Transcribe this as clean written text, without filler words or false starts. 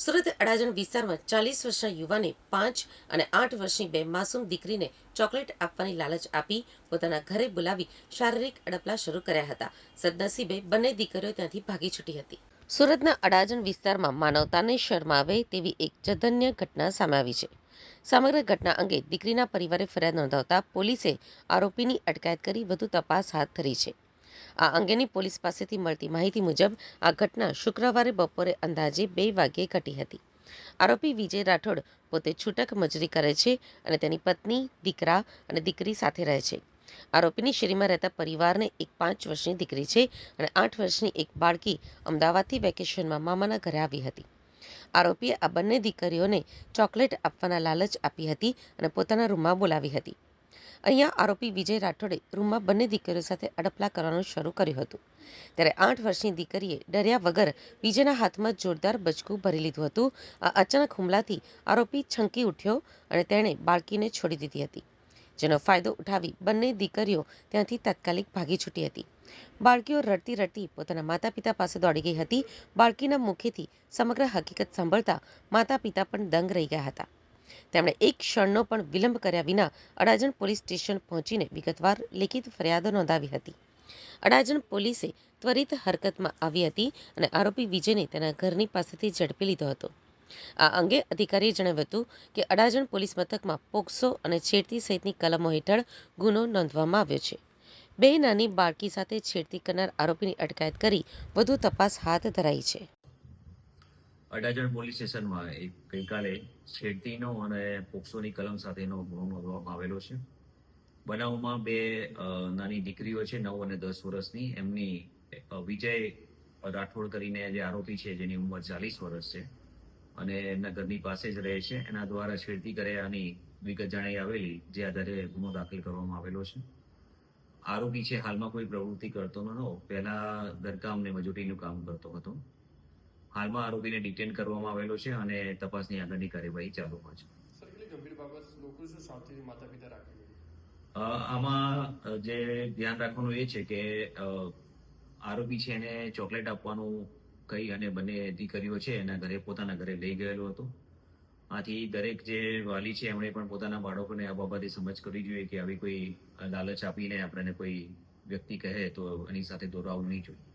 સુરત અડાજણ વિસ્તારમાં 40 વર્ષના યુવાને 5 અને 8 વર્ષની બે માસૂમ દીકરીને ચોકલેટ આપવાની લાલચ આપી પોતાના ઘરે બોલાવી શારીરિક અડપલા શરૂ કર્યા હતા. સદનસીબે બંને દીકરીઓ ત્યાંથી ભાગી છૂટી હતી. સુરતના અડાજણ વિસ્તારમાં માનવતાને શરમાવે તેવી એક જધન્ય ઘટના સામે આવી છે. સમગ્ર ઘટના અંગે દીકરીના પરિવારે ફરિયાદ નોંધાવતા પોલીસે આરોપીની અટકાયત કરી વધુ તપાસ હાથ ધરી છે. આ અંગેની પોલીસ પાસેથી મળતી માહિતી મુજબ આ ઘટના શુક્રવારે બપોરે અંદાજે 2 વાગ્યે ઘટી હતી. આરોપી વિજય રાઠોડ પોતે છૂટક મજૂરી કરે છે અને તેની પત્ની, દીકરા અને દીકરી સાથે રહે છે. આરોપીની શેરીમાં રહેતા પરિવારને એક 5 વર્ષની દીકરી છે અને 8 વર્ષની એક બાળકી અમદાવાદથી વેકેશનમાં મામાના ઘરે આવી હતી. આરોપીએ આ બંને દીકરીઓને ચોકલેટ આપવાના લાલચ આપી હતી અને પોતાના રૂમમાં બોલાવી હતી. અહીંયા આરોપી વિજય રાઠોડે રૂમમાં બંને દીકરીઓ સાથે અડપલા કરવાનું શરૂ કર્યું હતું. ત્યારે 8 વર્ષની દીકરીએ ડર્યા વગર વિજયના હાથમાં જોરદાર બચકું ભરી લીધું હતું. આ અચાનક હુમલાથી આરોપી છંકી ઉઠ્યો અને તેણે બાળકીને છોડી દીધી હતી, જેનો ફાયદો ઉઠાવી બંને દીકરીઓ ત્યાંથી તાત્કાલિક ભાગી છૂટી હતી. બાળકીઓ રડતી રડતી પોતાના માતા પિતા પાસે દોડી ગઈ હતી. બાળકીના મુખેથી સમગ્ર હકીકત સાંભળતા માતા પિતા પણ દંગ રહી ગયા હતા. તેમણે એક ક્ષણનો પણ વિલંબ કર્યા વિના અડાજણ પોલીસ સ્ટેશન પહોંચીને વિગતવાર લેખિત ફરિયાદ નોંધાવી હતી. અડાજણ પોલીસે ત્વરિત હરકતમાં આવી હતી અને આરોપી વિજયને તેના ઘરની પાસેથી ઝડપી લીધો હતો. આ અંગે અધિકારીએ જણાવ્યું હતું કે અડાજણ પોલીસ મથકમાં પોક્સો અને છેડતી સહિતની કલમો હેઠળ ગુનો નોંધવામાં આવ્યો છે. બે નાની બાળકી સાથે છેડતી કરનાર આરોપીની અટકાયત કરી વધુ તપાસ હાથ ધરાઈ છે. અડાજણ પોલીસ સ્ટેશનમાં ગઈકાલે છેડતીનો અને પોક્સોની કલમ સાથેનો ગુનો નોંધવામાં આવેલો છે. બનાવમાં બે નાની દીકરીઓ છે, 9 અને 10 વર્ષની. એમની વિજય રાઠોડ કરીને જે આરોપી છે, જેની ઉંમર 40 વર્ષ છે અને એમના ઘરની પાસે જ રહે છે, એના દ્વારા છેડતી કર્યાની વિગત જણાઈ આવેલી, જે આધારે ગુનો દાખલ કરવામાં આવેલો છે. આરોપી છે હાલમાં કોઈ પ્રવૃત્તિ કરતો નહોતો. પહેલા ઘરકામ ને મજૂરીનું કામ કરતો હતો. હાલમાં આરોપીને ડિટેન કરવામાં આવેલો છે અને તપાસની આગળની કાર્યવાહી ચાલુમાં છે. સર, કેટલી ગંભીર બાબત, લોકો શું સાવચેતી માતા પિતા રાખે? આમાં જે ધ્યાન રાખવાનું એ છે કે આરોપી છે એને ચોકલેટ આપવાનું કહી અને બંને દીકરીઓ છે એના ઘરે, પોતાના ઘરે લઈ ગયેલો હતો. આથી દરેક જે વાલી છે એમણે પણ પોતાના બાળકોને આ બાબતે સમજ કરવી જોઈએ કે આવી કોઈ લાલચ આપીને આપણને કોઈ વ્યક્તિ કહે તો એની સાથે દોરાવવું નહીં જોઈએ.